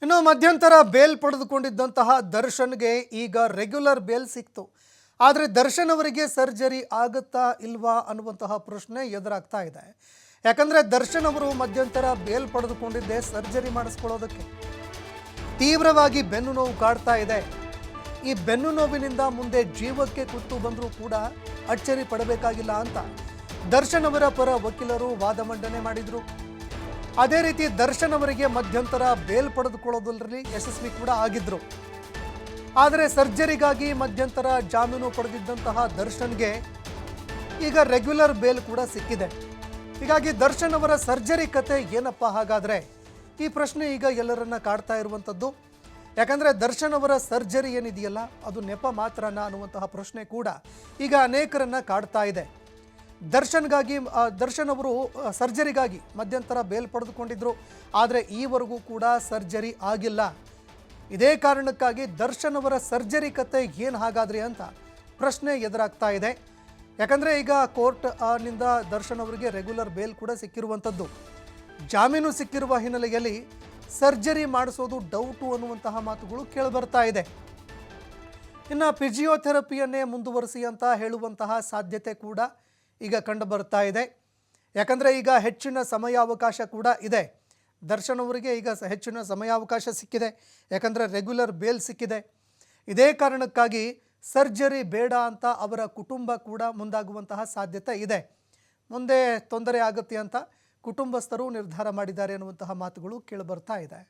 ಇನ್ನು ಮಧ್ಯಂತರ ಬೇಲ್ ಪಡೆದುಕೊಂಡಿದ್ದಂತಹ ದರ್ಶನ್ಗೆ ಈಗ ರೆಗ್ಯುಲರ್ ಬೇಲ್ ಸಿಕ್ತು. ಆದರೆ ದರ್ಶನ್ ಅವರಿಗೆ ಸರ್ಜರಿ ಆಗುತ್ತಾ ಇಲ್ವಾ ಅನ್ನುವಂತಹ ಪ್ರಶ್ನೆ ಎದುರಾಗ್ತಾ ಇದೆ. ಯಾಕಂದರೆ ದರ್ಶನ್ ಅವರು ಮಧ್ಯಂತರ ಬೇಲ್ ಪಡೆದುಕೊಂಡಿದ್ದೆ ಸರ್ಜರಿ ಮಾಡಿಸ್ಕೊಳ್ಳೋದಕ್ಕೆ. ತೀವ್ರವಾಗಿ ಬೆನ್ನು ನೋವು ಕಾಡ್ತಾ ಇದೆ. ಈ ಬೆನ್ನು ನೋವಿನಿಂದ ಮುಂದೆ ಜೀವಕ್ಕೆ ಕುತ್ತು ಬಂದರೂ ಕೂಡ ಅಚ್ಚರಿ ಪಡಬೇಕಾಗಿಲ್ಲ ಅಂತ ದರ್ಶನ್ ಅವರ ಪರ ವಕೀಲರು ವಾದ ಮಂಡನೆ ಮಾಡಿದರು. ಅದೇ ರೀತಿ ದರ್ಶನ್ ಅವರಿಗೆ ಮಧ್ಯಂತರ ಬೇಲ್ ಪಡೆದುಕೊಳ್ಳೋದ್ರಲ್ಲಿ ಯಶಸ್ವಿ ಕೂಡ ಆಗಿದ್ರು. ಆದರೆ ಸರ್ಜರಿಗಾಗಿ ಮಧ್ಯಂತರ ಜಾಮೀನು ಪಡೆದಿದ್ದಂತಹ ದರ್ಶನ್ಗೆ ಈಗ ರೆಗ್ಯುಲರ್ ಬೇಲ್ ಕೂಡ ಸಿಕ್ಕಿದೆ. ಹೀಗಾಗಿ ದರ್ಶನ್ ಅವರ ಸರ್ಜರಿ ಕತೆ ಏನಪ್ಪ ಹಾಗಾದರೆ? ಈ ಪ್ರಶ್ನೆ ಈಗ ಎಲ್ಲರನ್ನ ಕಾಡ್ತಾ ಇರುವಂಥದ್ದು. ಯಾಕಂದರೆ ದರ್ಶನ್ ಅವರ ಸರ್ಜರಿ ಏನಿದೆಯಲ್ಲ ಅದು ನೆಪ ಮಾತ್ರನಾ ಅನ್ನುವಂತಹ ಪ್ರಶ್ನೆ ಕೂಡ ಈಗ ಅನೇಕರನ್ನ ಕಾಡ್ತಾ ಇದೆ. ದರ್ಶನ್ ಅವರು ಸರ್ಜರಿಗಾಗಿ ಮಧ್ಯಂತರ ಬೇಲ್ ಪಡೆದುಕೊಂಡಿದ್ರು. ಆದರೆ ಈವರೆಗೂ ಕೂಡ ಸರ್ಜರಿ ಆಗಿಲ್ಲ. ಇದೇ ಕಾರಣಕ್ಕಾಗಿ ದರ್ಶನ್ ಅವರ ಸರ್ಜರಿ ಕತೆ ಏನು ಹಾಗಾದ್ರಿ ಅಂತ ಪ್ರಶ್ನೆ ಎದುರಾಗ್ತಾ ಇದೆ. ಯಾಕಂದರೆ ಈಗ ಕೋರ್ಟ್ ನಿಂದ ದರ್ಶನ್ ಅವರಿಗೆ ರೆಗ್ಯುಲರ್ ಬೇಲ್ ಕೂಡ ಸಿಕ್ಕಿರುವಂಥದ್ದು. ಜಾಮೀನು ಸಿಕ್ಕಿರುವ ಹಿನ್ನೆಲೆಯಲ್ಲಿ ಸರ್ಜರಿ ಮಾಡಿಸೋದು ಡೌಟು ಅನ್ನುವಂತಹ ಮಾತುಗಳು ಕೇಳಿಬರ್ತಾ ಇದೆ. ಇನ್ನು ಫಿಸಿಯೋಥೆರಪಿಯನ್ನೇ ಮುಂದುವರಿಸಿ ಅಂತ ಹೇಳುವಂತಹ ಸಾಧ್ಯತೆ ಕೂಡ ಈಗ ಕಂಡು ಬರ್ತಾ ಇದೆ. ಯಾಕಂದರೆ ಈಗ ಹೆಚ್ಚಿನ ಸಮಯಾವಕಾಶ ಕೂಡ ಇದೆ. ದರ್ಶನ್ ಅವರಿಗೆ ಈಗ ಹೆಚ್ಚಿನ ಸಮಯಾವಕಾಶ ಸಿಕ್ಕಿದೆ. ಯಾಕಂದರೆ ರೆಗ್ಯುಲರ್ ಬೇಲ್ ಸಿಕ್ಕಿದೆ. ಇದೇ ಕಾರಣಕ್ಕಾಗಿ ಸರ್ಜರಿ ಬೇಡ ಅಂತ ಅವರ ಕುಟುಂಬ ಕೂಡ ಮುಂದಾಗುವಂತಹ ಸಾಧ್ಯತೆ ಇದೆ. ಮುಂದೆ ತೊಂದರೆ ಆಗುತ್ತೆ ಅಂತ ಕುಟುಂಬಸ್ಥರು ನಿರ್ಧಾರ ಮಾಡಿದ್ದಾರೆ ಅನ್ನುವಂತಹ ಮಾತುಗಳು ಕೇಳಿಬರ್ತಾ ಇದೆ.